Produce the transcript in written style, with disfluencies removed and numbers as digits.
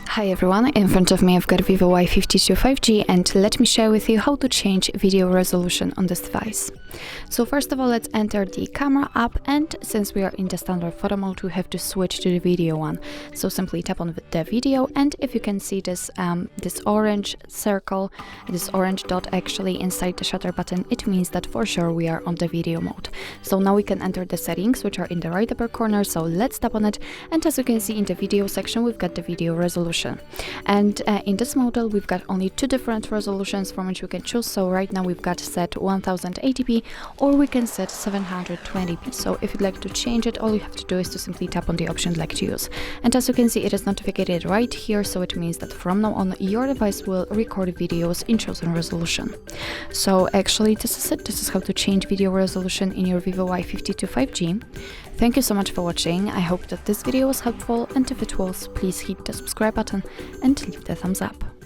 Hi everyone, in front of me I've got Vivo Y52 5G, and let me share with you how to change video resolution on this device. So first of all, let's enter the camera app, and since we are in the standard photo mode, we have to switch to the video one. So simply tap on the video, and if you can see this this orange circle, this orange dot actually inside the shutter button, it means that for sure we are on the video mode. So now we can enter the settings, which are in the right upper corner, so let's tap on it, and as you can see in the video section, we've got the video resolution. And in this model we've got only two different resolutions from which we can choose. So right now we've got set 1080p, or we can set 720p. So if you'd like to change it, all you have to do is to simply tap on the option like to use, and as you can see it is notified right here, so it means that from now on your device will record videos in chosen resolution. So actually this is it. This is how to change video resolution in your Vivo Y52 5G. Thank you so much for watching. I hope that this video was helpful, and if it was, please hit the subscribe button and leave the thumbs up.